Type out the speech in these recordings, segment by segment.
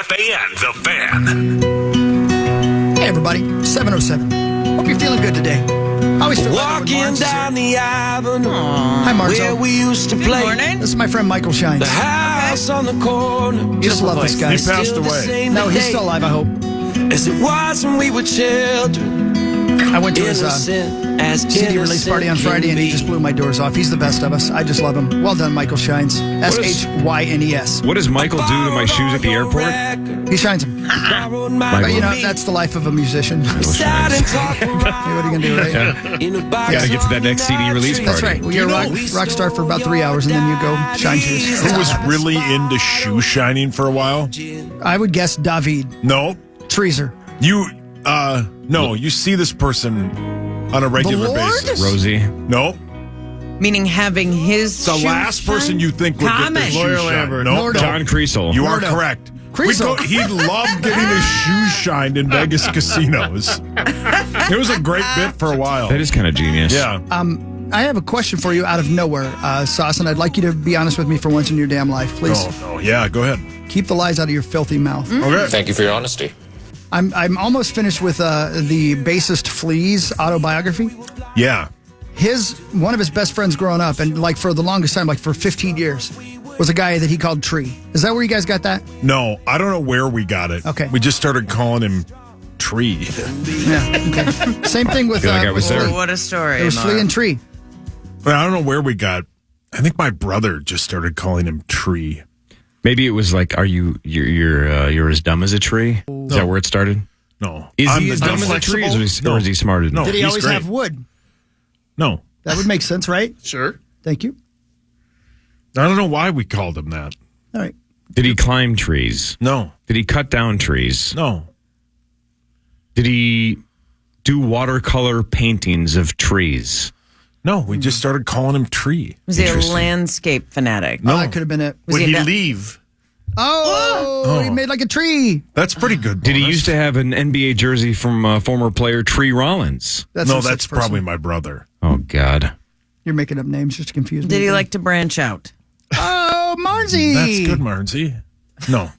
KFAN, The Fan. Hey, everybody. 7:07. Hope you're feeling good today. I always feel Walking down the avenue. Hi, Where Marzo. we used to play. Morning. This is my friend Michael Shines. The house on the corner. Just love this guy. He passed away. No, he's still alive, I hope. As it was when we were children. I went to his Innocent as CD release party on Friday, and he just blew my doors off. He's the best of us. I just love him. Well done, Michael Shines. Shines. What does Michael do to my shoes at the airport? He shines them. But, you know, that's the life of a musician. Sat and talked Hey, what are you going to do, right? in a box. Gotta get to that next CD release party. That's right. Well, you're a rock star for about 3 hours, and then you go shine shoes. Who was really into shoe shining for a while? I would guess David No. Treaser. No, you see this person on a regular The Lord? basis. Rosie. No. Meaning having his The last person you think would get their shoe shined. No, John Creasel. You are correct. Creasel. He loved getting his shoes shined in Vegas casinos. It was a great bit for a while. That is kind of genius. Yeah. I have a question for you out of nowhere, Sauce, and I'd like you to be honest with me for once in your damn life, please. No. Yeah, go ahead. Keep the lies out of your filthy mouth. Okay. Thank you for your honesty. I'm almost finished with the bassist Flea's autobiography. Yeah. One of his best friends growing up, and like for the longest time, like for 15 years, was a guy that he called Tree. Is that where you guys got that? No, I don't know where we got it. Okay. We just started calling him Tree. Yeah. Okay. Same thing with. Feel like I was there. What a story. It was Flea and Tree. But I don't know where we got. I think my brother just started calling him Tree. Maybe it was like, you're as dumb as a tree? Is that where it started? No. Is I'm he the as dumb as a tree, or is he smarter than No. that? Did he he's always great. have wood? No. That would make sense, right? Sure. Thank you. I don't know why we called him that. All right. Did he climb trees? No. Did he cut down trees? No. Did he do watercolor paintings of trees? No, we just started calling him Tree. Was he a Interesting. landscape fanatic? No, that could have been it. Was he leave? Oh, he made like a tree. That's pretty good. Did he Boris. used to have an NBA jersey from former player Tree Rollins? That's No, a that's sixth person. probably my brother. Oh, God. You're making up names just to confuse me. Did he like to branch out? Oh, Marzi. That's good, Marzi. No.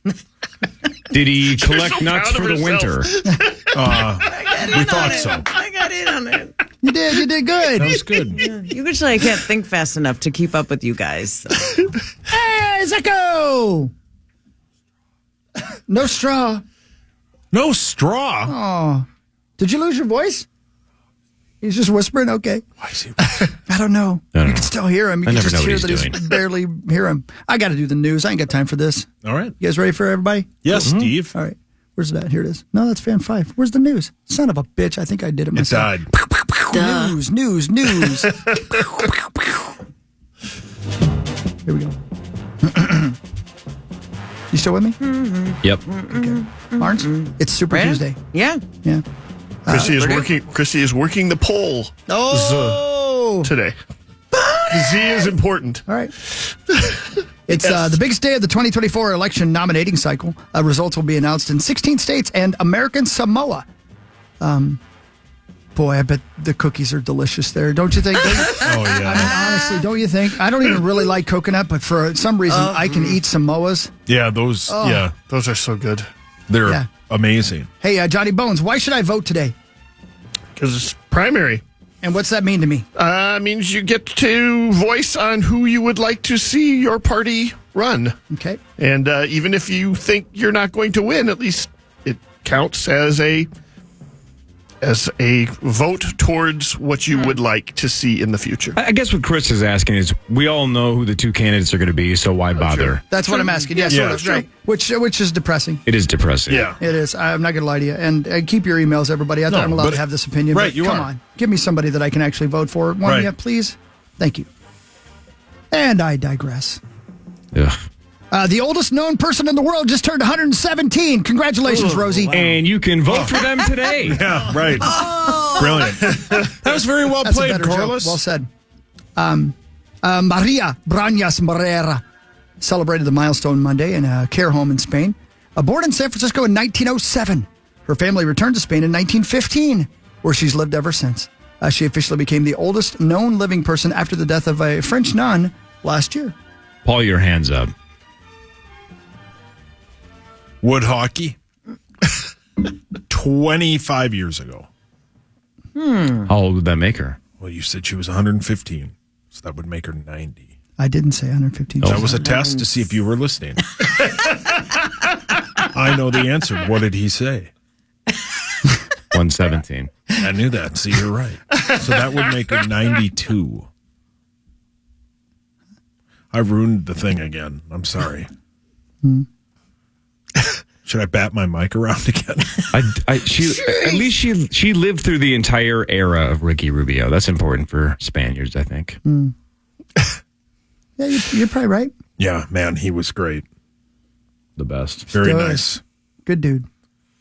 Did he collect nuts for the winter? We thought so. I got in on it. You did good. That was good. Usually I can't think fast enough to keep up with you guys. So. Hey, Zecco! No straw. No straw. Oh. Did you lose your voice? He's just whispering? Okay. Why is he? I don't know. I don't You know. can still hear him. You I can never just know what hear he's that he's doing. barely hear him. I got to do the news. I ain't got time for this. All right. You guys ready for everybody? Yes, Steve. All right. Where's that? Here it is. No, that's fan 5. Where's the news? Son of a bitch. I think I did it It myself. died. News. Here we go. You still with me? Yep. Barnes? It's Super Right? Tuesday. Yeah. Yeah. Chrissy is working the poll Oh! today. Z is important. All right. It's the biggest day of the 2024 election nominating cycle. Results will be announced in 16 states and American Samoa. Boy, I bet the cookies are delicious there. Don't you think? Oh, yeah. I mean, honestly, don't you think? I don't even really like coconut, but for some reason, I can eat Samoas. Yeah, those, yeah, Those are so good. they're Yeah. amazing. Hey, Johnny Bones, why should I vote today? Because it's primary. And what's that mean to me? Means you get to voice on who you would like to see your party run. Okay. And even if you think you're not going to win, at least it counts as a vote towards what you would like to see in the future. I guess what Chris is asking is, we all know who the two candidates are going to be, so why bother? Sure. That's what I'm asking. Yeah, sort of. sure. Right. Which is depressing. It is depressing. Yeah. It is. I'm not going to lie to you. And keep your emails, everybody. I thought I'm allowed but- to have this opinion. Right, but you come are. on. Give me somebody that I can actually vote for. One Right. of you, please? Thank you. And I digress. Ugh. The oldest known person in the world just turned 117. Congratulations, Rosie. And you can vote for them today. Yeah, right. Brilliant. That was very well That's a played, better joke. Carlos. Well said. Maria Brañas Morera celebrated the milestone Monday in a care home in Spain. Born in San Francisco in 1907, her family returned to Spain in 1915, where she's lived ever since. She officially became the oldest known living person after the death of a French nun last year. Paul, your hands up. Wood hockey. 25 years ago. How old would that make her? Well, you said she was 115, so that would make her 90. I didn't say 115. That was a test to see if you were listening. I know the answer. What did he say? 117. I knew that. See, you're right. So that would make her 92. I ruined the thing again. I'm sorry. Should I bat my mic around again? At least she lived through the entire era of Ricky Rubio. That's important for Spaniards, I think. Yeah, you're probably right. Yeah, man, he was great. The best. Very Good. nice. Good dude.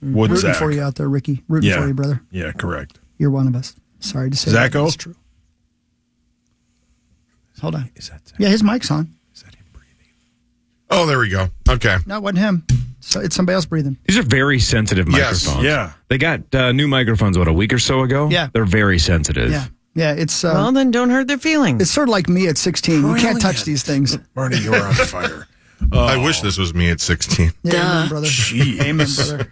Wood Rooting Zach. for you out there, Ricky. Rooting for you, brother. Yeah, correct. You're one of us. Sorry to say Zacho? that. That's true. Hold on. Is that Zach? Yeah, his mic's on. Is that him breathing? Oh, there we go. Okay. No, it wasn't him. So it's somebody else breathing. These are very sensitive Yes. microphones. Yeah. They got new microphones, a week or so ago? Yeah. They're very sensitive. Yeah. Yeah, it's Well, then don't hurt their feelings. it's sort of like me at 16. You can't touch these things. Marty, you are on fire. I wish this was me at 16. Yeah, amen, brother. Jeez. Amen, brother.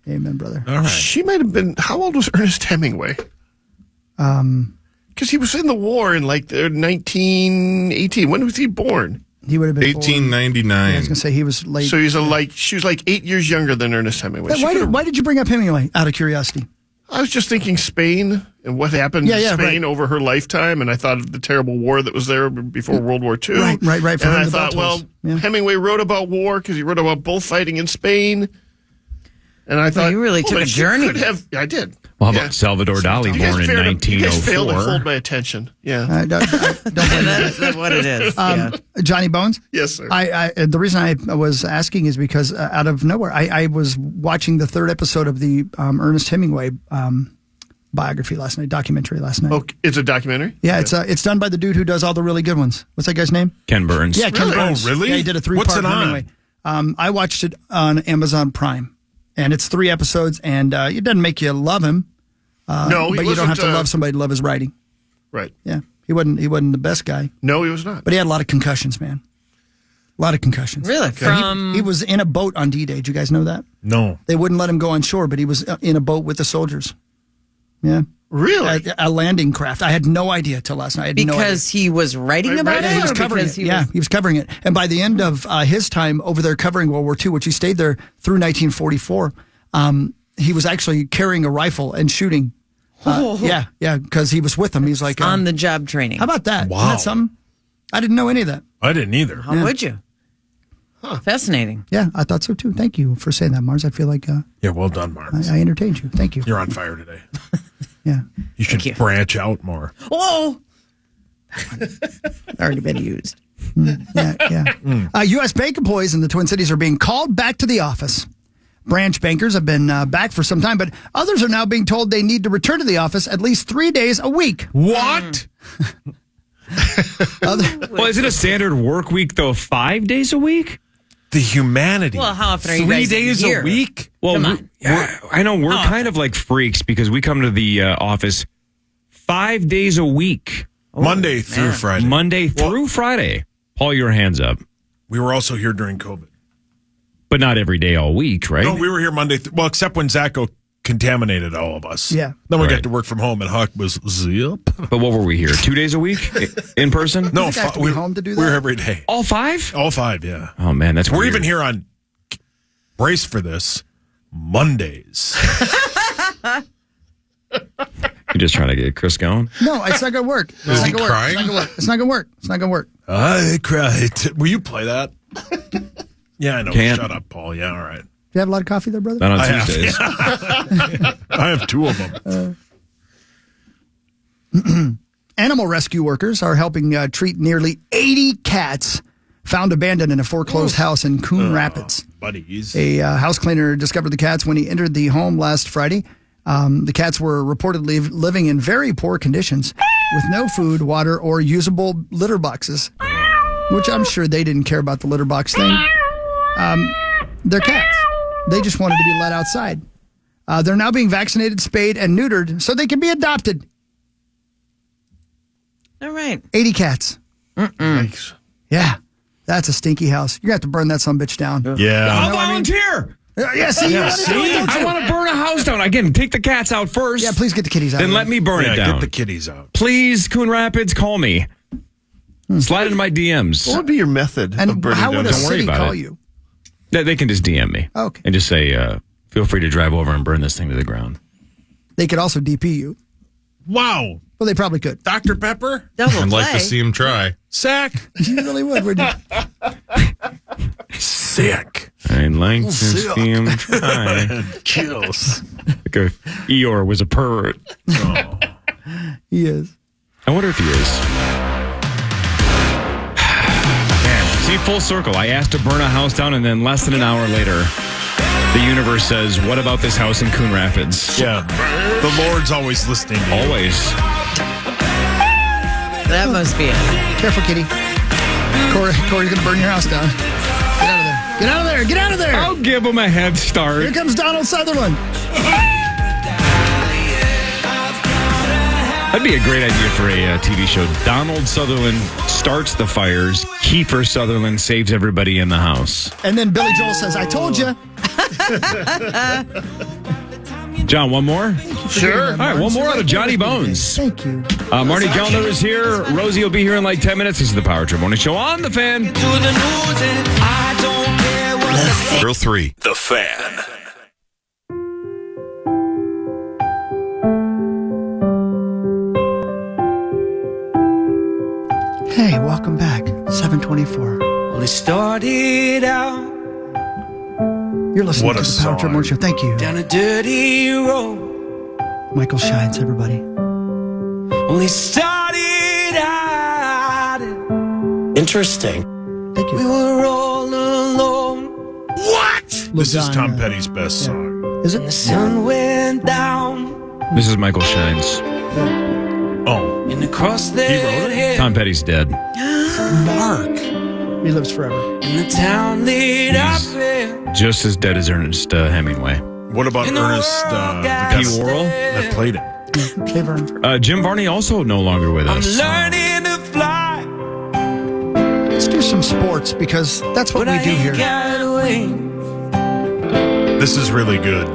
Amen, brother. All right. She might have been. How old was Ernest Hemingway? Because he was in the war in like 1918. When was he born? He would have been born- 1899. I was going to say he was late. So she was like 8 years younger than Ernest Hemingway. She could've- Why did you bring up Hemingway, out of curiosity? I was just thinking Spain and what happened in Spain right. over her lifetime, and I thought of the terrible war that was there before World War II. Right. For And him, I the thought, bell tolls. Yeah. Hemingway wrote about war because he wrote about bullfighting in Spain. And I thought, you really took but a she journey. could have. I did. Well, how Yeah. about Salvador Dali, You guys born in failed to- You guys failed to 1904? hold my attention. Yeah. I don't blame That's what it is. Yeah. you. Johnny Bones? Yes, sir. The reason I was asking is because out of nowhere, I was watching the third episode of the Ernest Hemingway biography last night, documentary last night. Oh, it's a documentary? Yeah, it's done by the dude who does all the really good ones. What's that guy's name? Ken Burns. Yeah, Ken Really? Burns. Oh, really? Yeah, he did a 3-part What's it on? Hemingway. I watched it on Amazon Prime, and it's 3 episodes, and it doesn't make you love him, No, he but you don't have wasn't, to love somebody to love his writing. Right. Yeah, he wasn't the best guy, No, he was not. but he had a lot of concussions, man. A lot of concussions. Really? He was in a boat on D-Day. Did you guys know that? No. They wouldn't let him go on shore, but he was in a boat with the soldiers. Yeah. Really? A landing craft. I had no idea till last night. I had no idea. Because he was writing about Yeah, it? He was or covering because it. He was covering it. And by the end of his time over there covering World War II, which he stayed there through 1944, he was actually carrying a rifle and shooting. Yeah, because he was with them. He's like, on the job training. how about that? Wow. Isn't that something? I didn't know any of that. I didn't either. How would you? Fascinating. Yeah, I thought so too. Thank you for saying that, Mars. I feel like Yeah, well done, Mark. I entertained you. Thank you. You're on fire today. Yeah. You should you. branch out more. Oh! Already been used. Yeah. U.S. bank employees in the Twin Cities are being called back to the office. Branch bankers have been back for some time, but others are now being told they need to return to the office at least 3 days a week. What? Well, is it a standard work week, though, 5 days a week? The humanity. Well, how often are you 3 guys days here? a week? Well, Come on. I know we're kind of like freaks because we come to the office 5 days a week, Monday through Friday. Monday through Friday. Paul, your hands up. We were also here during COVID. But not every day all week, right? No, we were here Monday. Well, except when Zacho contaminated all of us. Yeah. Then we Right. got to work from home, and Huck was zip. But what were we here? 2 days a week in person? No, You guys have to be home to do that? We're here every day. All 5? All 5, yeah. Oh, man, that's We're weird. even here on, brace for this, Mondays. You're just trying to get Chris going? No, it's not going to work. It's not he going to work. crying? It's not going to work. It's not going to work. I cried. Will you play that? Yeah, I know. Can't. Shut up, Paul. Yeah, all right. Do you have a lot of coffee there, brother? Not on I have, Tuesdays. I have 2 of them. Animal rescue workers are helping treat nearly 80 cats found abandoned in a foreclosed house in Coon Rapids. Buddies. A house cleaner discovered the cats when he entered the home last Friday. The cats were reportedly living in very poor conditions with no food, water, or usable litter boxes, which I'm sure they didn't care about the litter box thing. They're cats. They just wanted to be let outside. They're now being vaccinated, spayed, and neutered so they can be adopted. All right. 80 cats. Thanks. Yeah, that's a stinky house. You're going to have to burn that son bitch down. Yeah. I'll volunteer. See? I want to burn a house down. Again, take the cats out first. Yeah, please get the kitties out. Then let me burn it down. Get the kitties out. Please, Coon Rapids, call me. Slide into my DMs. What would be your method of And burning how would down? a Don't worry city about call it. you? They can just DM me. Okay. And just say, feel free to drive over and burn this thing to the ground. They could also DP you. Wow. Well, they probably could. Dr. Pepper? Double I'd like to play. see him try. Sack. You really would, wouldn't you? Sick. I'd like to see him try. Kills. Like if Eeyore was a pervert. He is. I wonder if he is. Man, see, full circle. I asked to burn a house down, and then less than an hour later, the universe says, what about this house in Coon Rapids? Yeah. The Lord's always listening to you. Always. That must be it. Careful, kitty. Corey's going to burn your house down. Get out of there. Get out of there. Get out of there. I'll give him a head start. Here comes Donald Sutherland. That'd be a great idea for a TV show. Donald Sutherland starts the fires. Kiefer Sutherland saves everybody in the house. And then Billy Joel says, I told you. John, one more? Sure. All right, one more out of Johnny Bones. Thank you. Marty Kellner is here. Rosie will be here in like 10 minutes. This is the Power Trip Morning Show on The Fan. To the news and I don't care what Drill 3. The Fan. Hey, welcome back. 724. Well, it started out You're listening What to a the Power Trip song. Morning Show. Thank you. down a dirty road. Michael Shines, everybody. Well, it started out. Interesting. Thank We you. were all alone. This is Tom Lasagna. Petty's best song. Is The it? sun went down This is Michael Shines. Oh, and across that hill. Tom Petty's dead. Mark. He lives forever. And the town lit up. Just as dead as Ernest Hemingway. What about And the Ernest, world the got guy P. Worrell? that played it? Okay, Vern. Jim Varney also no longer with I'm us. learning to fly, Let's do some sports because that's what but we I do ain't here. got wings. This is really good.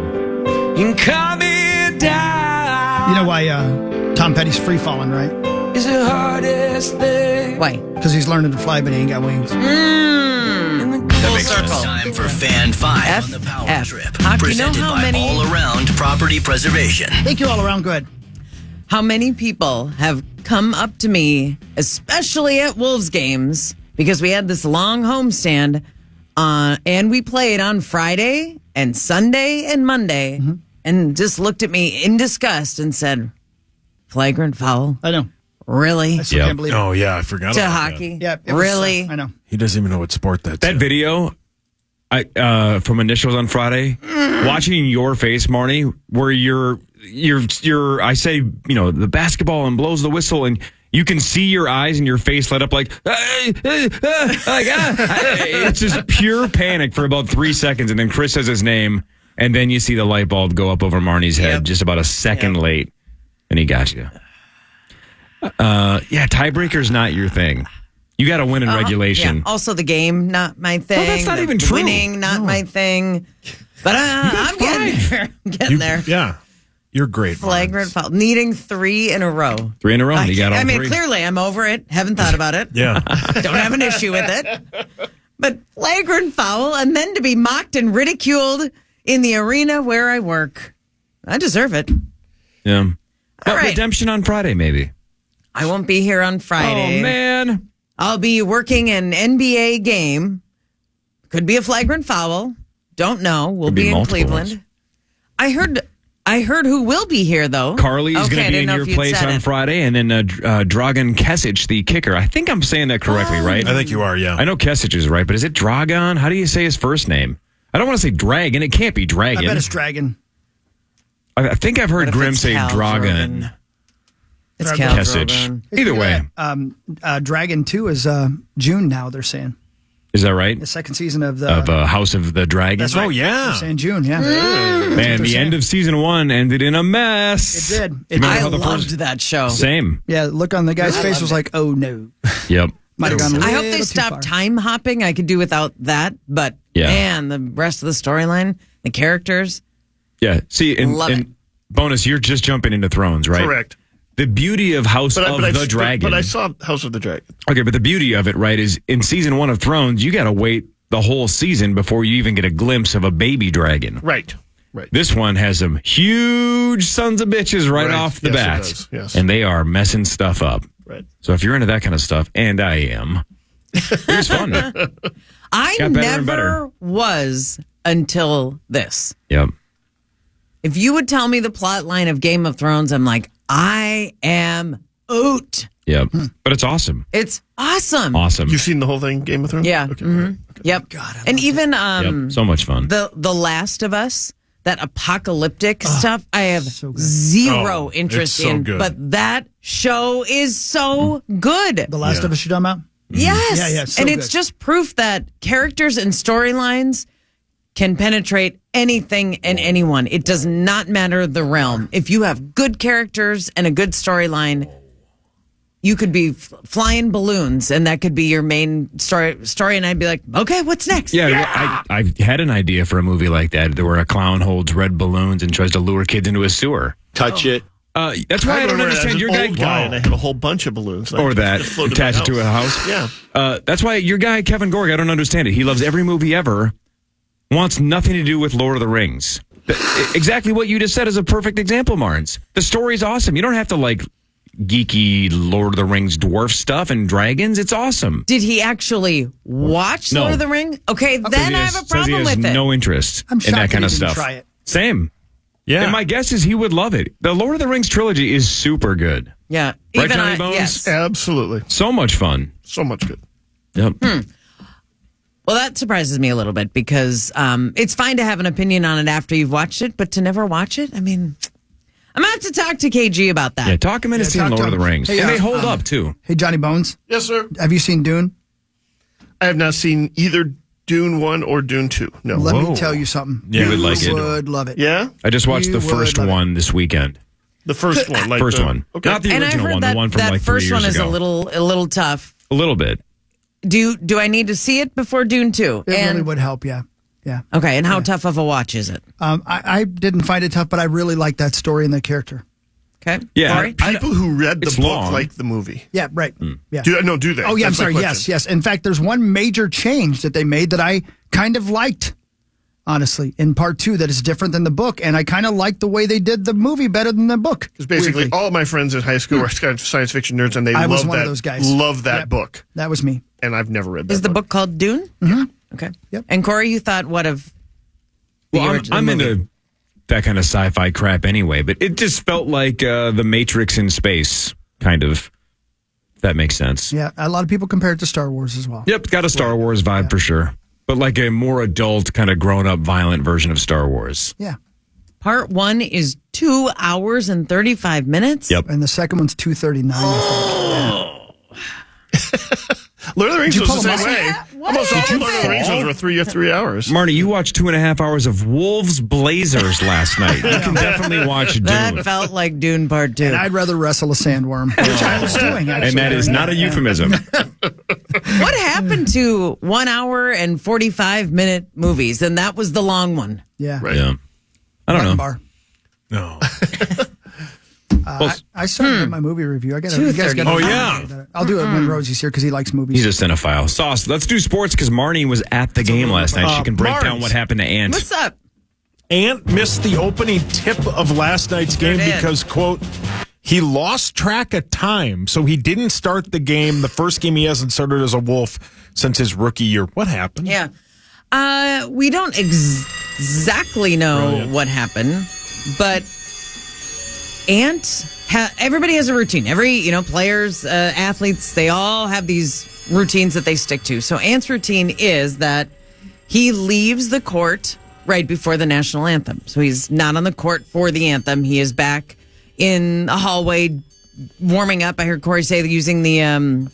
And coming down You know why Tom Petty's free falling, right? is the hardest thing. Why? Because he's learning to fly, but he ain't got wings. Full circle. Time for Fan 5 on the Power F. Trip. Hockey, you know Presented how by many- All Around Property Preservation. Thank you all around. Good. How many people have come up to me, especially at Wolves games, because we had this long homestand and we played on Friday and Sunday and Monday, and just looked at me in disgust and said, flagrant foul? I know. Really? I still Yep. can't believe it. Oh, yeah, I forgot To about hockey? Yeah. it was, Really? I know. that. He doesn't even know what sport that's That in. video, from Initials on Friday, watching your face, Marnie, where you're, I say, you know, the basketball and blows the whistle, and you can see your eyes and your face light up like it's just pure panic for about 3 seconds, and then Chris says his name, and then you see the light bulb go up over Marnie's head Yep. just about a second late, and he got you. Yeah, tiebreaker's not your thing. You got to win in regulation. Yeah. Also, the game, not my thing. that's not The even true. Winning, not my thing. But I'm getting there. I'm getting there. Yeah. You're great. Flagrant Barnes. foul. Needing 3 in a row. 3 in a row. You got all I mean, 3. clearly I'm over it. Haven't thought about it. Yeah. Don't have an issue with it. But flagrant foul and then to be mocked and ridiculed in the arena where I work. I deserve it. Yeah. But right. redemption on Friday, maybe. I won't be here on Friday. Oh, man. I'll be working an NBA game. Could be a flagrant foul. Don't know. We'll Could be be in multiple Cleveland. ones. I heard who will be here though. Carly's Okay, going I to be didn't in know your if you'd place said on it. Friday, and then Dragan Kesic, the kicker. I think I'm saying that correctly, right? I think you are, yeah. I know Kesic is right, but is it Dragan? How do you say his first name? I don't want to say Dragon. It can't be Dragon. I bet it's Dragon. I think I've heard What if Grim it's say Cal Dragan. Drogan? It's Dragan. Cal Kesic. Drogan. Either way. Dragon 2 is June now, they're saying. Is that right? The second season of the... Of House of the Dragon? That's right. Oh, yeah. They're saying June, yeah. Man, the end of season 1 ended in a mess. It did. It Remember I how the loved first- that show. Same. Yeah, look on the guy's face was like, oh no. Yep. Might have gone a I hope little they too stop far. time hopping. I could do without that, but Yeah. man, the rest of the storyline, the characters. Yeah. See, Love it. and bonus, you're just jumping into Thrones, right? Correct. The beauty of House of the Dragon. But I saw House of the Dragon. Okay, but the beauty of it, right, is in season 1 of Thrones, you got to wait the whole season before you even get a glimpse of a baby dragon. Right. This one has some huge sons of bitches right off the Yes, bat. it does. Yes. And they are messing stuff up. Right. So if you're into that kind of stuff, and I am, it was fun. I Got better and better. never was until this. Yep. If you would tell me the plot line of Game of Thrones, I'm like, I am out. Yep. But it's awesome. It's awesome. Awesome. You've seen the whole thing, Game of Thrones? Yeah. Okay. Mhm. Right. Okay. Yep. And even Yep. So much fun. the Last of Us, that apocalyptic stuff, I have so good. zero Oh, interest it's so in. good. But that show is so good. The Last of Us you're talking about? Yes. Yeah, so and it's good. just proof that characters and storylines can penetrate anything and anyone. It does not matter the realm. If you have good characters and a good storyline, you could be flying balloons, and that could be your main story. And I'd be like, okay, what's next? Yeah, I had an idea for a movie like that, where a clown holds red balloons and tries to lure kids into a sewer. Touch it. That's why I don't remember as understand an your old guy, guy. and I had a whole bunch of balloons. and I Or that, just floated attach my it to a house. Yeah. That's why your guy, Kevin Gorg, I don't understand it. He loves every movie ever, wants nothing to do with Lord of the Rings. Exactly what you just said is a perfect example, Marnes. The story's awesome. You don't have to like geeky Lord of the Rings dwarf stuff and dragons. It's awesome. Did he actually watch No. Lord of the Ring? Okay, then I have a Says he problem has with it. no interest I'm in shocked that kind that of he didn't stuff. try it. Same. Yeah. And my guess is he would love it. The Lord of the Rings trilogy is super good. Yeah. Right, Even Johnny I, Bones? yes. Absolutely. So much fun. So much good. Yep. Well, that surprises me a little bit because it's fine to have an opinion on it after you've watched it, but to never watch it, I mean, I'm going to have to talk to KG about that. Yeah, talk him into seeing talk Lord to of the him. Rings. Hey, and they hold up, too. Hey, Johnny Bones, Yes, sir. have you seen Dune? I have not seen either Dune 1 or Dune 2. No. Let me tell you something. Yeah, you would like it. would love it. Yeah? I just watched You the would first love it. one this weekend. The first one. Like First the, one. Okay. Not the And I original heard one, that the one from that like 3 first years one is ago. a little tough. A little bit. Do I need to see it before Dune 2? It really would help, yeah. Yeah. Okay, and how tough of a watch is it? I didn't find it tough, but I really like that story and the character. Okay. Yeah. Corey? People who read the It's book long. like the movie. Yeah, right. Yeah. Do they? Oh, yeah, I'm That's my sorry. question. Yes. In fact, there's one major change that they made that I kind of liked, honestly, in part 2 that is different than the book. And I kind of like the way they did the movie better than the book. Because basically, weirdly. all of my friends in high school were science fiction nerds, and they I was love one that. of those guys. Love that Yep. book, That was me. and I've never read that. Is the book called Dune? Mm-hmm. Okay. Yep. And Corey, you thought what of the Well, original I'm movie? into that kind of sci-fi crap anyway, but it just felt like the Matrix in space, kind of. If that makes sense. Yeah, a lot of people compare it to Star Wars as well. Yep, got a Star Wars vibe for sure. But like a more adult, kind of grown-up, violent version of Star Wars. Yeah. Part 1 is 2 hours and 35 minutes. Yep. And the second one's 2:39. Lord of the Rings you was the pull same them way. What Almost all happened? Lord of the Rings ones were 3 hours. Marty, you watched 2.5 hours of Wolves Blazers last night. You can definitely watch Dune. That felt like Dune Part 2. And I'd rather wrestle a sandworm, which I was doing, actually. And that is not a euphemism. What happened to 1 hour and 45-minute movies? And that was the long one. Yeah. Right. Yeah. I don't know. Bar. No. I started my movie review. I got to. 2:30. Oh, yeah. I'll do it when Rosie's here because he likes movies. He's a cinephile. Sauce, let's do sports because Marnie was at the game last night. She can break down Marnes. what happened to Ant. What's up? Ant missed the opening tip of last night's game did. because, quote, he lost track of time. So he didn't start the game. The first game he hasn't started as a Wolf since his rookie year. What happened? Yeah. We don't exactly know what happened, but everybody has a routine. Every, players, athletes, they all have these routines that they stick to. So Ant's routine is that he leaves the court right before the national anthem. So he's not on the court for the anthem. He is back in the hallway warming up. I heard Corey say using the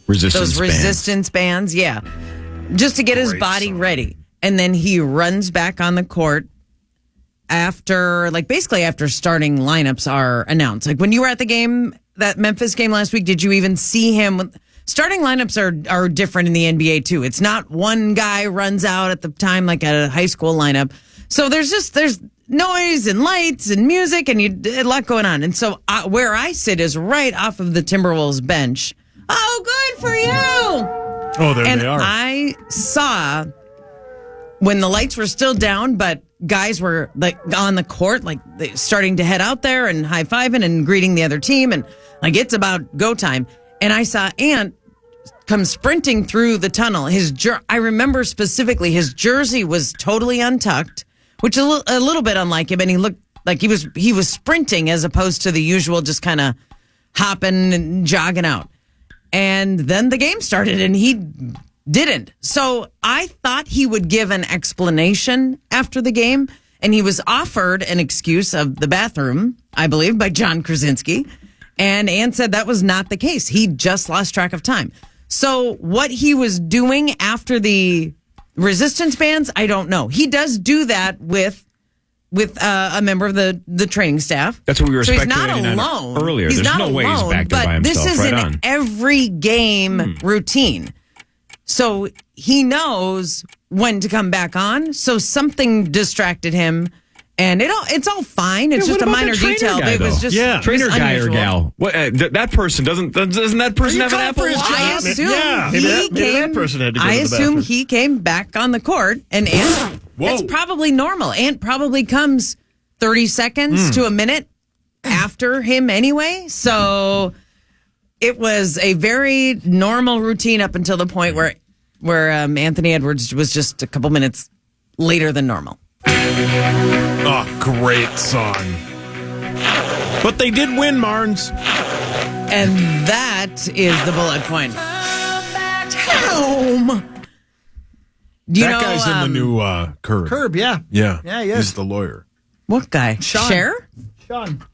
Resistance bands. resistance bands. Yeah. Just to get his body ready. And then he runs back on the court after starting lineups are announced. Like when you were at the game, that Memphis game last week, did you even see him? Starting lineups are different in the NBA too. It's not one guy runs out at the time like a high school lineup. So there's noise and lights and music and a lot going on. And so where I sit is right off of the Timberwolves bench. Oh, good for you. Oh, there And they are. I saw when the lights were still down, but guys were like on the court, like starting to head out there and high-fiving and greeting the other team. And like, it's about go time. And I saw Ant come sprinting through the tunnel. I remember specifically his jersey was totally untucked, which is a little bit unlike him. And he looked like he was sprinting as opposed to the usual just kind of hopping and jogging out. And then the game started and he didn't. So I thought he would give an explanation after the game. And he was offered an excuse of the bathroom, I believe, by John Krasinski. And Ann said that was not the case. He just lost track of time. So what he was doing after the resistance bands, I don't know. He does do that with a member of the training staff. That's what we were so speculating he's not on alone. earlier. He's There's not no way he's alone, back there but by himself. this is right an on. every game routine. So he knows when to come back on. So something distracted him. And it's all fine. It's just what a about minor the trainer detail. guy, It was though? just Trainer guy or unusual. gal. What, that person doesn't that person have an Apple Watch? I assume Yeah. he Maybe that came. person had to go I to the assume bathroom. he came back on the court, and Ant. That's probably normal. Ant probably comes 30 seconds to a minute after him anyway. So it was a very normal routine up until the point where Anthony Edwards was just a couple minutes later than normal. Oh, great song. But they did win, Marnes. And that is the bullet point. Home. Do you That know, guy's in the new Curb. Curb, yeah. Yeah. Yeah, he is. He's the lawyer. What guy? Sean. Cher?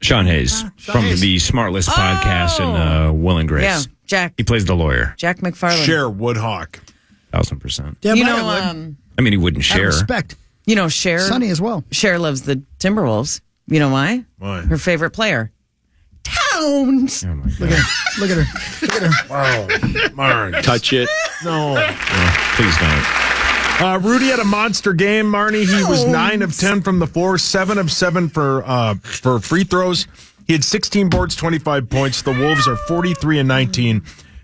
Sean Hayes from Hayes. the Smart List podcast in Will and Grace. Yeah, Jack. He plays the lawyer. Jack McFarlane. Cher Woodhawk. 1,000%. Damn You right know, I would. I mean, he wouldn't Out of share. respect. Cher. Sonny as well. Cher loves the Timberwolves. You know why? Why? Her favorite player. Towns. Oh my God. Look at her. Look at her. Wow. Marnes. Touch it. No. Please don't. Rudy had a monster game, Marnie. He was 9 of 10 from the floor, 7 of 7 for free throws. He had 16 boards, 25 points. The Wolves are 43 and 19.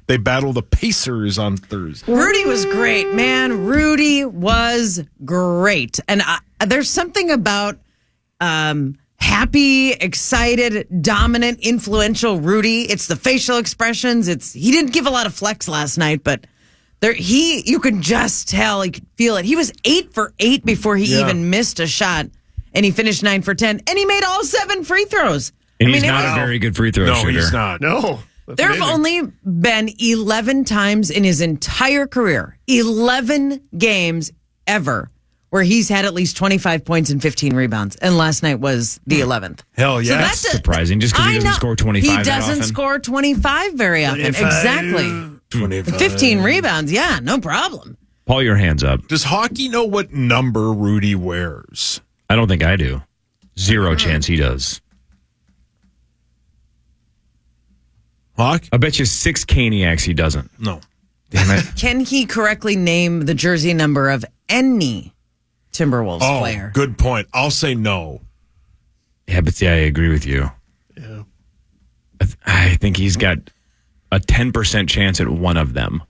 They battle the Pacers on Thursday. Rudy was great, man. Rudy was great. And there's something about happy, excited, dominant, influential Rudy. It's the facial expressions. He didn't give a lot of flex last night, but you could just tell, you could feel it. He was 8 for 8 before he even missed a shot, and he finished 9 for 10, and he made all 7 free throws. And he's not a very good free throw No, shooter. he's not. No. That's There have amazing. only been 11 times in his entire career, 11 games ever, where he's had at least 25 points and 15 rebounds. And last night was the 11th. Hell yeah. that's surprising, just 'cause he I doesn't know. score 25 He that doesn't often. score 25 very often. 25. Exactly. 25. 15 rebounds. Yeah, no problem. Paul, your hands up. Does hockey know what number Rudy wears? I don't think I do. Zero chance he does. Hawk? I bet you 6 Caniacs he doesn't. No. Damn it. Can he correctly name the jersey number of any Timberwolves Oh, player? good point. I'll say no. Yeah, but I agree with you. Yeah. I think he's got a 10% chance at one of them.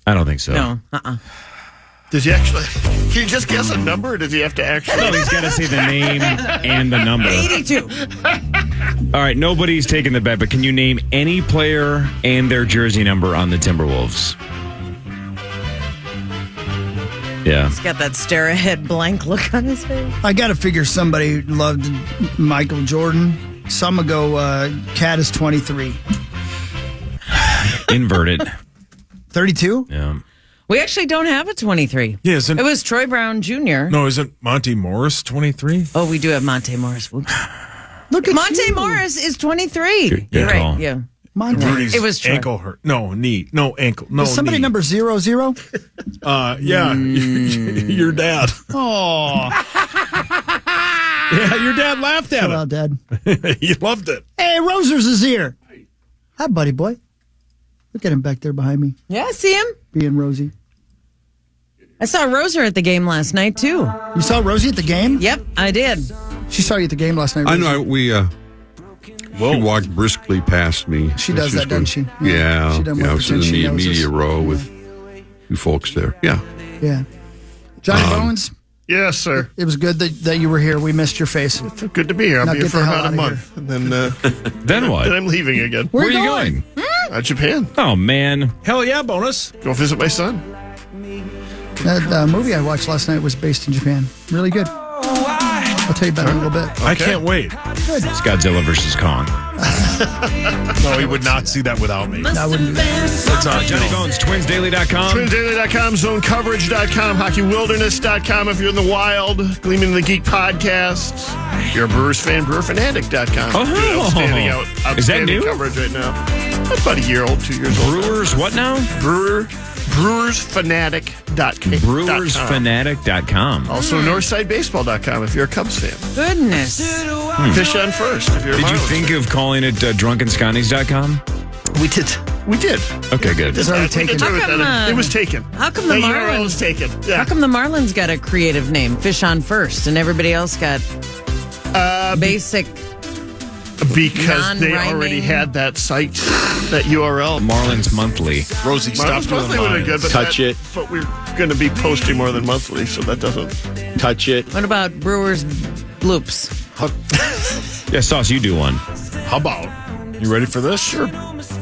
I don't think so. No. Does he actually? Can you just guess a number, or does he have to actually? No, he's got to say the name and the number. 82. All right, nobody's taking the bet, but can you name any player and their jersey number on the Timberwolves? Yeah. He's got that stare ahead blank look on his face. I got to figure somebody loved Michael Jordan. Some will go, Cat is 23. Inverted. 32? Yeah. We actually don't have a 23. Yeah, isn't- It was Troy Brown Jr. No, isn't Monty Morris 23? Oh, we do have Monte Morris. Whoops. Look at Monte you. Morris is 23. Good You're right. call. Yeah. Monte. Rudy's It was Troy. ankle hurt. No, knee. No, ankle. No, Is somebody knee. number 00? Yeah, your dad. Oh, Yeah, your dad laughed at well, Dad. it. He loved it. Hey, Rosers is here. Hi, buddy boy. Look at him back there behind me, Yeah, see him? being Rosie. I saw Roser at the game last night, too. You saw Rosie at the game? Yep, I did. She saw you at the game last night. I Rosie. know. She walked briskly past me. She does that, doesn't she? Yeah. She doesn't I want was to in pretend she the knows media us. row with two folks there. Yeah. Yeah. Johnny Bones, Yes, sir. it was good that you were here. We missed your face. It's good to be here. I'll Now be here get for the hell about a outta month. And then, Then what? then I'm leaving again. Where are you going? Japan. Oh, man. Hell yeah, bonus. Go visit my son. That movie I watched last night was based in Japan. Really good. I'll tell you about it in a little bit. I can't wait. It's Godzilla versus Kong. No, he would not see that without me. I wouldn't do that. It's on Johnny Bones, twinsdaily.com. TwinsDaily.com, ZoneCoverage.com, HockeyWilderness.com if you're in the wild, Gleaming in the Geek podcast. If you're a Brewers fan, BrewerFanatic.com. Oh. Doing outstanding, Is that outstanding new? coverage right now. That's about a year old, 2 years old. Brewers, what now? BrewersFanatic.com. BrewersFanatic.com. Also, NorthsideBaseball.com if you're a Cubs fan. Goodness. Fish on first if you're a Did you Marlins think fan. of calling it DrunkenScotties.com? We did. We did. Okay, good. It's already We did taken. do it How come, then. It was taken. how come the URL Marlins- was taken. Yeah. How come the Marlins got a creative name, Fish on First, and everybody else got basic? Because they Non-rhyming. already had that site, that URL. Marlins Monthly. Rosie, stop Marlins doing monthly would have been good, but Touch it. But we're going to be posting more than monthly, so that doesn't. Touch it. What about Brewers Bloops? Yeah, Sauce, you do one. How about? You ready for this? Sure.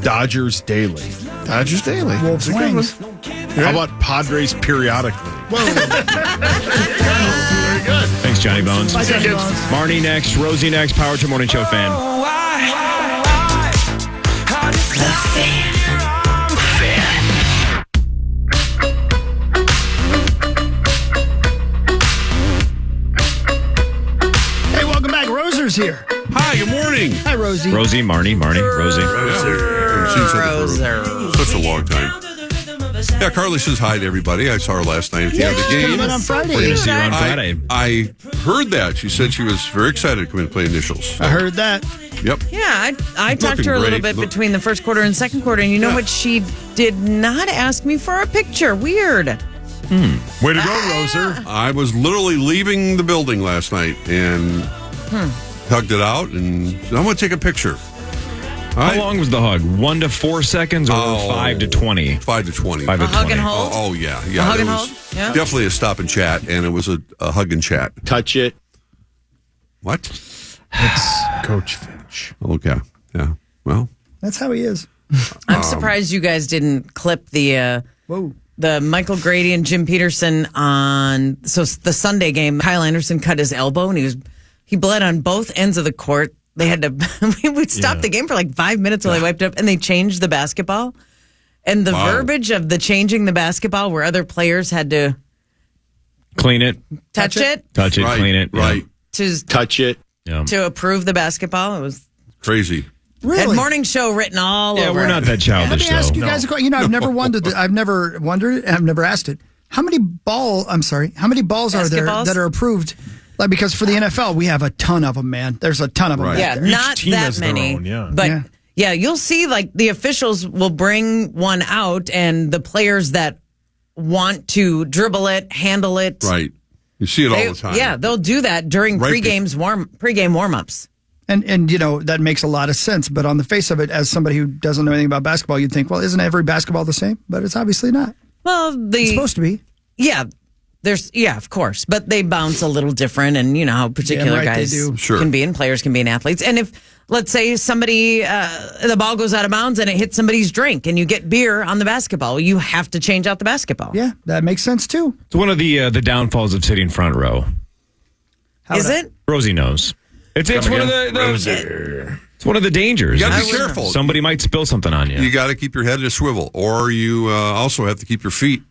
Dodgers Daily. Dodgers Daily. Wolves It's a good Wings. one. How about Padres Periodically? Very good. Thanks, Johnny Bones. Bye, Johnny kids. Bones. Marnie next, Rosie next, Power to Morning Show fan. Hey, welcome back. Roser's here. Hi, good morning. Hi, Rosie. Rosie, Rosie. Haven't seen each other for such a long time. Yeah, Carly says hi to everybody. I saw her last night at the end of the She's game. coming on Friday. We're going to see you on Friday. I heard that. She said she was very excited to come in and play initials. I heard that. Yep. Yeah, I talked to her a little great. bit between the first quarter and second quarter, and you know Yeah. what? She did not ask me for a picture. Weird. Way to go, Roser. I was literally leaving the building last night and hugged it out and said, I want to take a picture. All How right. long was the hug? 1 to 4 seconds or 5 to 20? 5 to 20. 5 to A hug 20. and hold? Oh, yeah. A Yeah. hug It and was hold? Yeah. definitely a stop and chat, and it was a hug and chat. Touch it. What? Coach Finch. Okay. Yeah. Well, That's how he is. I'm surprised you guys didn't clip the Whoa. Michael Grady and Jim Peterson on the Sunday game. Kyle Anderson cut his elbow and he bled on both ends of the court. They had to we would stop the game for like 5 minutes while they wiped it up, and they changed the basketball. And the verbiage of the changing the basketball where other players had to Clean it. touch it Touch it. right. Clean it. Yeah. Right. Touch it. Yeah. to approve the basketball. It was Crazy. Really? had morning show written all Yeah, over we're it. not that Let childish, me ask though. you guys a question. You know, I've never wondered. I've never wondered it. And I've never asked it. How many balls are there Basketballs? that are approved? Like, because for the NFL, we have a ton of them, man. There's a ton of them. Right. Yeah, Each not team that has their many. own, yeah. But Yeah. yeah, you'll see like the officials will bring one out, and the players that want to dribble it, handle it. Right. You see it all They- the time. Yeah, they'll do that during Right. pregame warm-ups. And you know, that makes a lot of sense. But on the face of it, as somebody who doesn't know anything about basketball, you'd think, well, isn't every basketball the same? But it's obviously not. Well, It's supposed to be. yeah, of course, but they bounce a little different, and you know how particular right, they guys do. Sure. can be, and players can be, and athletes. And if let's say somebody the ball goes out of bounds and it hits somebody's drink, and you get beer on the basketball, you have to change out the basketball. Yeah, that makes sense too. It's one of the downfalls of sitting front row. Is it? Rosie knows. It's one of it's one of the dangers. You got to be careful. Somebody might spill something on you. You got to keep your head at a swivel, or you also have to keep your feet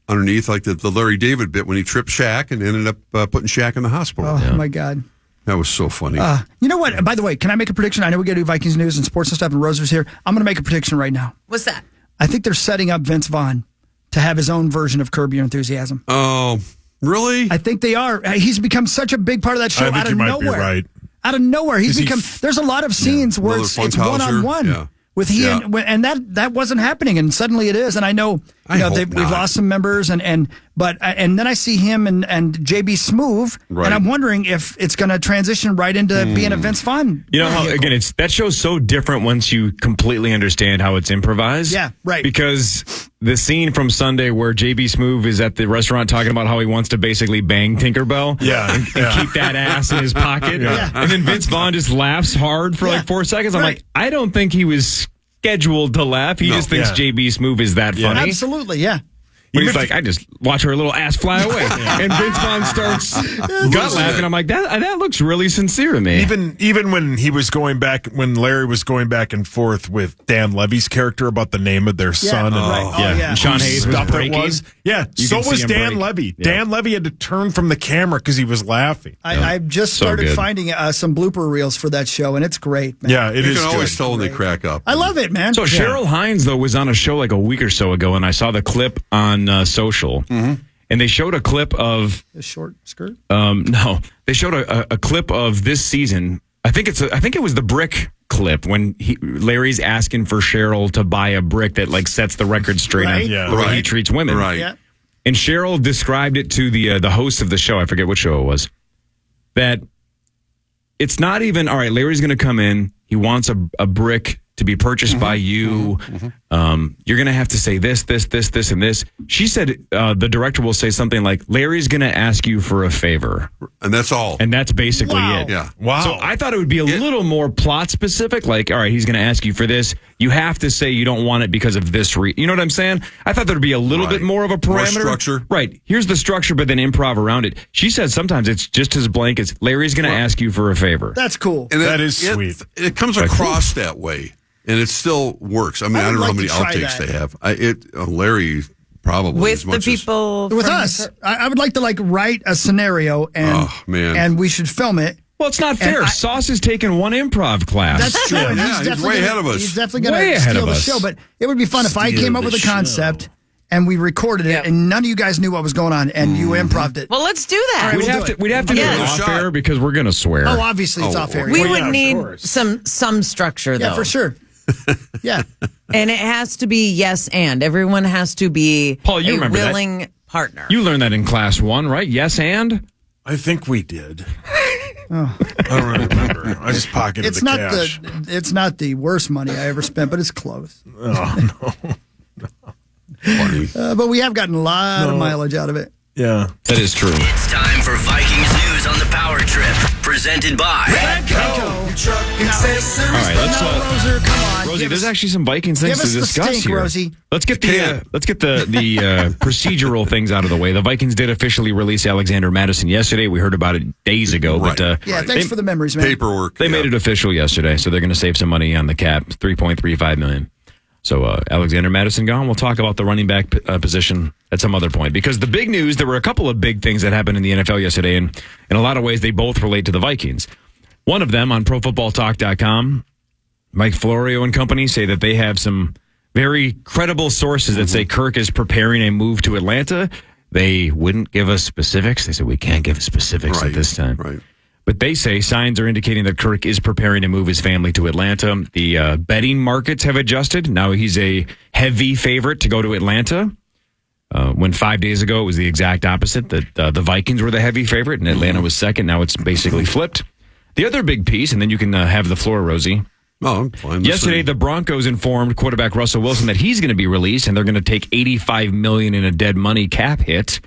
underneath, like the Larry David bit when he tripped Shaq and ended up putting Shaq in the hospital. Oh my God. That was so funny. You know what? By the way, can I make a prediction? I know we got to do Vikings news and sports and stuff, and Roser's here. I'm going to make a prediction right now. What's that? I think they're setting up Vince Vaughn to have his own version of Curb Your Enthusiasm. Oh, really? I think they are. He's become such a big part of that show I think out of you might nowhere. be right. Out of nowhere, he's Is he become. There's a lot of scenes where Another it's Funkhauser? one-on-one Yeah. with he Yeah. and that wasn't happening, and suddenly it is. And I know I hope we've not. lost some members, and then I see him and JB Smoove, Right. and I'm wondering if it's going to transition right into being a Vince Vaughn. You know how vehicle. again that show's so different once you completely understand how it's improvised. Yeah, right. Because the scene from Sunday where JB Smoove is at the restaurant talking about how he wants to basically bang Tinkerbell, and keep that ass in his pocket, and then Vince Vaughn just laughs hard for like 4 seconds. I'm like, I don't think he was scheduled to laugh. He just thinks JB Smoove is that funny. Absolutely, yeah. But he's like, I just watch her little ass fly away. And Vince Vaughn starts gut laughing. I'm like, that looks really sincere to me. Even when he was going back, when Larry was going back and forth with Dan Levy's character about the name of their son. And Sean Hayes was breaking. Yeah, You so can see was him Dan break. Levy. Yeah. Dan Levy had to turn from the camera because he was laughing. I've just So started good. finding some blooper reels for that show, and it's great, man. Yeah, it You is can always good. tell when they crack up. I love it, man. So Cheryl Hines, though, was on a show like a week or so ago, and I saw the clip on social. And they showed a clip of A short skirt. no, they showed a clip of this season. I think it was the brick clip when Larry's asking for Cheryl to buy a brick that like sets the record straight Right. on Yeah. the way he Right. treats women. Right. Yeah. And Cheryl described it to the host of the show. I forget what show it was. That it's not even all right. Larry's going to come in. He wants a brick to be purchased by you. You're going to have to say this, and this. She said the director will say something like, Larry's going to ask you for a favor. And that's all. And that's basically Wow. it. Yeah. Wow. So I thought it would be a little more plot specific. Like, all right, he's going to ask you for this. You have to say you don't want it because of this. You know what I'm saying? I thought there would be a little Right. bit more of a More parameter. structure. Right. Here's the structure, but then improv around it. She said sometimes it's just as blank as Larry's going to ask you for a favor. That's cool. And That is sweet. It comes across that way, and it still works. I mean, I I, would don't know how like many to try outtakes that. they have. Larry probably With as the much as- people With from us, I would like to write a scenario and Oh, man. and we should film it. Well, it's not fair. Sauce has taken one improv class. That's true. and Yeah, he's definitely way gonna- ahead of us. He's definitely Way going to ahead steal of the us. show. But it would be fun if I came up with a concept and we recorded it, and none of you guys knew what was going on, and you improv'd it. Well, let's do that. We'll We'd have to do Yeah. it Give it a off shot. air because we're going to swear. Oh, obviously it's off air. We Well, would yeah, of need course. some structure, though. Yeah, for sure. Yeah. And it has to be yes and. Everyone has to be Paul, you a remember that. willing partner. You learned that in class 1, right? Yes, and? I think we did. I don't really remember. I just pocketed It's the not cash. it's not the worst money I ever spent, but it's close. Funny. But we have gotten a lot of mileage out of it. Yeah. That is true. It's time for Vikings news on the Power Trip, presented by All right, let's Roser, come on. Rosie, give there's us- actually some Vikings things give to us the discuss stink, here. Rosie. Let's get the procedural things out of the way. The Vikings did officially release Alexander Madison yesterday. We heard about it days ago, Right. but Yeah, thanks for the memories, man. Paperwork. they made it official yesterday, so they're going to save some money on the cap, $3.35 million. So Alexander Madison gone. We'll talk about the running back position at some other point, because the big news, there were a couple of big things that happened in the NFL yesterday, and in a lot of ways they both relate to the Vikings. One of them on ProFootballTalk.com, Mike Florio and company say that they have some very credible sources that say Kirk is preparing a move to Atlanta. They wouldn't give us specifics. They said, we can't give specifics at this time. Right. But they say signs are indicating that Kirk is preparing to move his family to Atlanta. The betting markets have adjusted. Now he's a heavy favorite to go to Atlanta. When 5 days ago it was the exact opposite, that the Vikings were the heavy favorite and Atlanta was second. Now it's basically flipped. The other big piece, and then you can have the floor, Rosie. Oh, I'm fine. Yesterday, the Broncos informed quarterback Russell Wilson that he's going to be released, and they're going to take $85 million in a dead money cap hit.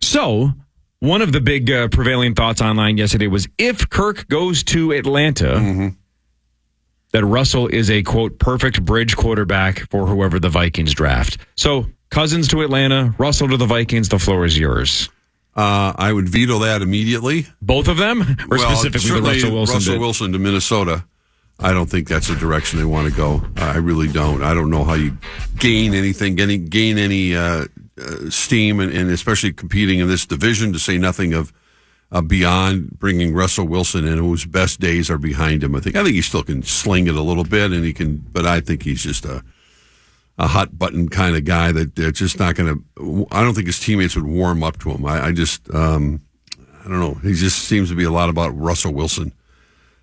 So, one of the big prevailing thoughts online yesterday was if Kirk goes to Atlanta, that Russell is a, quote, perfect bridge quarterback for whoever the Vikings draft. So, Cousins to Atlanta, Russell to the Vikings, the floor is yours. I would veto that immediately. Both of them? Or specifically the certainly Russell Wilson bit? Wilson to Minnesota. I don't think that's the direction they want to go. I really don't. I don't know how you gain anything, gain any steam, and especially competing in this division, to say nothing of beyond bringing Russell Wilson in, whose best days are behind him. I think he still can sling it a little bit, and he can. But I think he's just a hot button kind of guy that they're just not going to. I don't think his teammates would warm up to him. I don't know. He just seems to be a lot about Russell Wilson.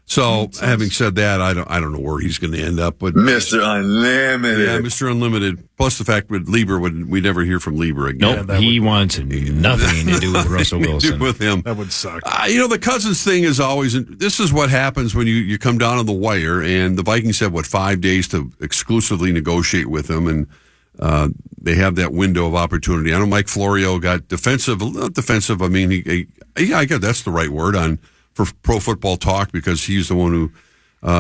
So, having said that, I don't know where he's going to end up. But Mr. Unlimited. yeah, Mr. Unlimited. Plus the fact that Lieber we never hear from Lieber again. Nope, he wants nothing to do with Russell Wilson. With him. That would suck. The Cousins thing is always. This is what happens when you come down on the wire, and the Vikings have 5 days to exclusively negotiate with him, and they have that window of opportunity. I know Mike Florio got defensive. Not defensive. I mean, I guess that's the right word for Pro Football Talk, because he's the one who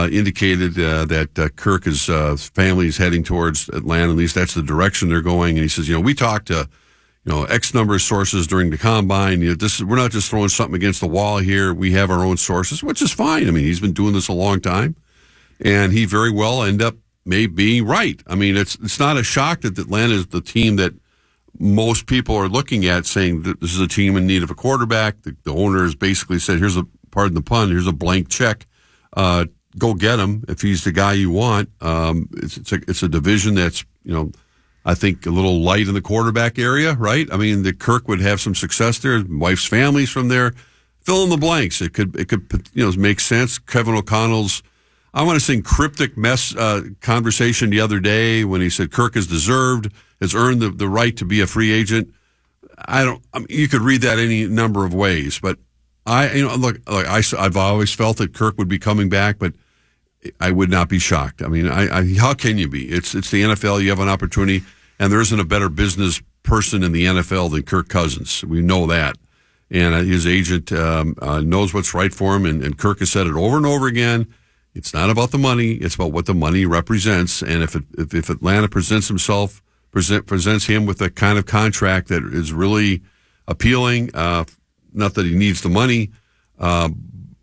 indicated that Kirk's family is heading towards Atlanta. At least that's the direction they're going. And he says, we talked to, X number of sources during the combine. We're not just throwing something against the wall here. We have our own sources, which is fine. I mean, he's been doing this a long time, and he very well may be right. I mean, it's not a shock that Atlanta is the team that most people are looking at, saying that this is a team in need of a quarterback. The owner has basically said, pardon the pun, here's a blank check. Go get him if he's the guy you want. It's a division that's, I think a little light in the quarterback area, right? I mean, the Kirk would have some success there. His wife's family's from there. Fill in the blanks. It could make sense. Kevin O'Connell's, I want to say, cryptic conversation the other day when he said Kirk has earned the right to be a free agent. You could read that any number of ways, but I've always felt that Kirk would be coming back, but I would not be shocked. I mean, how can you be? It's the NFL. You have an opportunity, and there isn't a better business person in the NFL than Kirk Cousins. We know that, and his agent knows what's right for him. And Kirk has said it over and over again. It's not about the money; it's about what the money represents. And if Atlanta presents him with a kind of contract that is really appealing, not that he needs the money,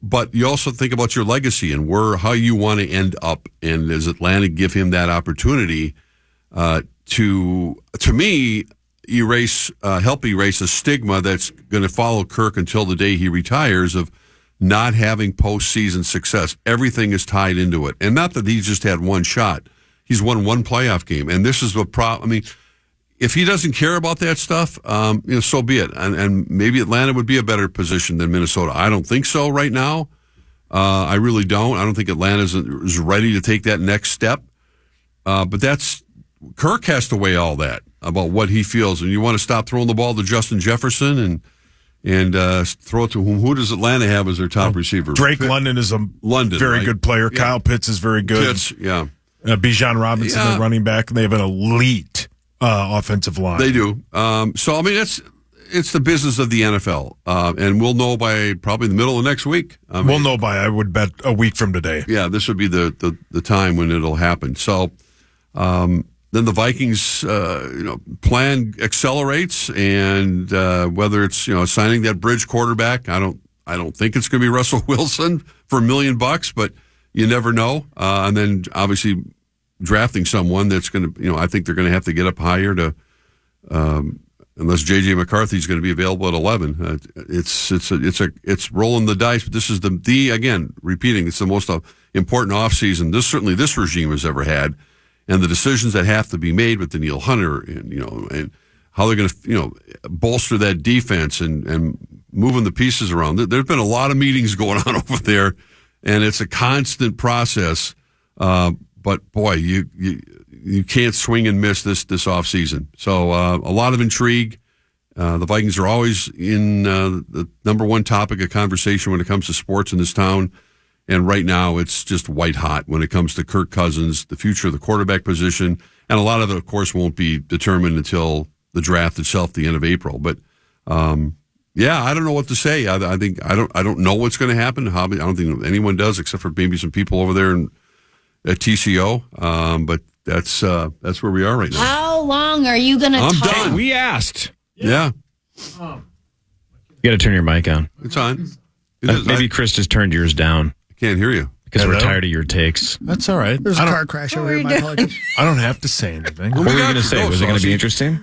but you also think about your legacy and how you want to end up. And does Atlanta give him that opportunity to me, help erase a stigma that's going to follow Kirk until the day he retires of not having postseason success? Everything is tied into it. And not that he's just had one shot. He's won one playoff game. And this is the problem. I mean, if he doesn't care about that stuff, so be it. And maybe Atlanta would be a better position than Minnesota. I don't think so right now. I really don't. I don't think Atlanta is ready to take that next step. But Kirk has to weigh all that about what he feels. And you want to stop throwing the ball to Justin Jefferson and throw it to whom? Who does Atlanta have as their top receiver? Drake London is a very good player. Yeah. Kyle Pitts is very good. Pitts, yeah. Bijan Robinson, the running back. They have an elite offensive line. They do. So, I mean, it's the business of the NFL. And we'll know by probably the middle of next week. We'll know by, I would bet, a week from today. Yeah, this would be the time when it'll happen. So, then the Vikings, plan accelerates, and whether it's signing that bridge quarterback, I don't think it's going to be Russell Wilson for $1 million, but you never know. And then obviously drafting someone that's going to, I think they're going to have to get up higher to, unless J.J. McCarthy's going to be available at 11. It's rolling the dice. But this is again repeating, it's the most important offseason this regime has ever had. And the decisions that have to be made with Danielle Hunter and how they're going to, bolster that defense and moving the pieces around. There's been a lot of meetings going on over there, and it's a constant process. But boy, you can't swing and miss this offseason. So a lot of intrigue. The Vikings are always in the number one topic of conversation when it comes to sports in this town. And right now, it's just white hot when it comes to Kirk Cousins, the future of the quarterback position. And a lot of it, of course, won't be determined until the draft itself, the end of April. But, I don't know what to say. I think I don't know what's going to happen. I don't think anyone does, except for maybe some people over there at TCO. But that's where we are right now. How long are you going to talk? I'm done. We asked. Yeah. You got to turn your mic on. It's on. Maybe Chris just turned yours down. Can't hear you. Because we're tired of your takes. That's all right. There's a car crash over here. My apologies. I don't have to say anything. What were you going to say? Was it going to be interesting?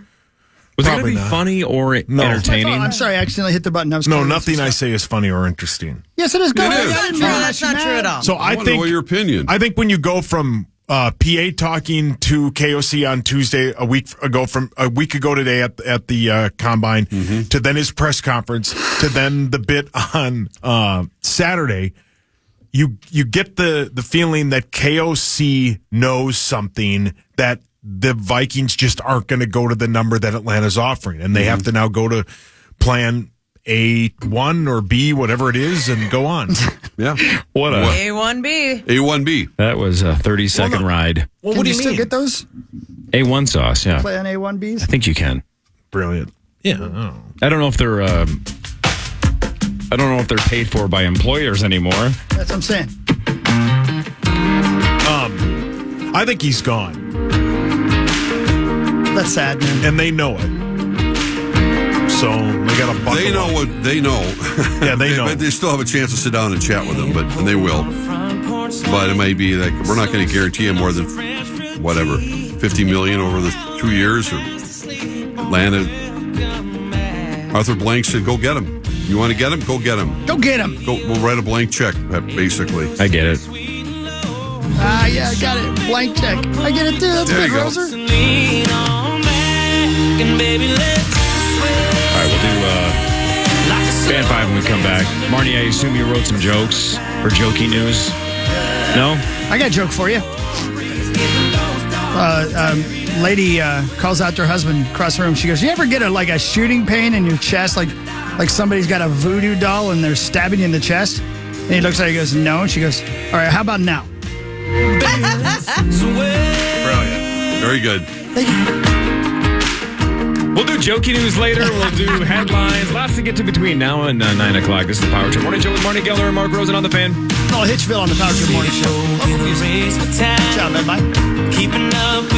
Was it going to be funny or entertaining? I'm sorry, I accidentally hit the button. Nothing I say is funny or interesting. yes, it is. Go ahead. That's not true at all. So I think, your opinion. I think when you go from PA talking to KOC on Tuesday, a week ago today at the combine, to then his press conference, to then the bit on Saturday, you get the feeling that KOC knows something that the Vikings just aren't going to go to the number that Atlanta's offering, and they have to now go to plan A1 or B, whatever it is, and go on. Yeah. What a A1B. A1B. That was a 30-second ride. Well, Can what do you you still mean? get those? A1 sauce, yeah. Play on A1Bs? I think you can. Brilliant. Yeah. I don't know if they're paid for by employers anymore. That's what I'm saying. I think he's gone, That's sad, man. and they know it. So they got to buckle They know up. what they know. Yeah, they know. But they still have a chance to sit down and chat with him, and they will. But it may be like we're not going to guarantee him more than whatever $50 million over the 2 years. Or Atlanta. Arthur Blank said, "Go get him. You want to get him? Go get him. Go get him. Go. We'll write a blank check. Basically." I get it. Yeah, I got it. Blank check. I get it too. That's There good, you go. Roser. All right, we'll do Fan 5 when we come back. Marnie, I assume you wrote some jokes or jokey news? No? I got a joke for you. Lady calls out to her husband across the room. She goes, "You ever get a shooting pain in your chest, like somebody's got a voodoo doll and they're stabbing you in the chest?" And he looks at her and goes, "No." And she goes, "All right, how about now?" Brilliant. Very good. We'll do jokey news later. We'll do headlines. Lots to get to between now and 9 o'clock. This is the Power Trip Morning Show with Marnie Geller and Mark Rosen on the Fan. Oh, Hitchville on the Power Trip Morning Show. Local music. Ciao, man. Bye. Keeping up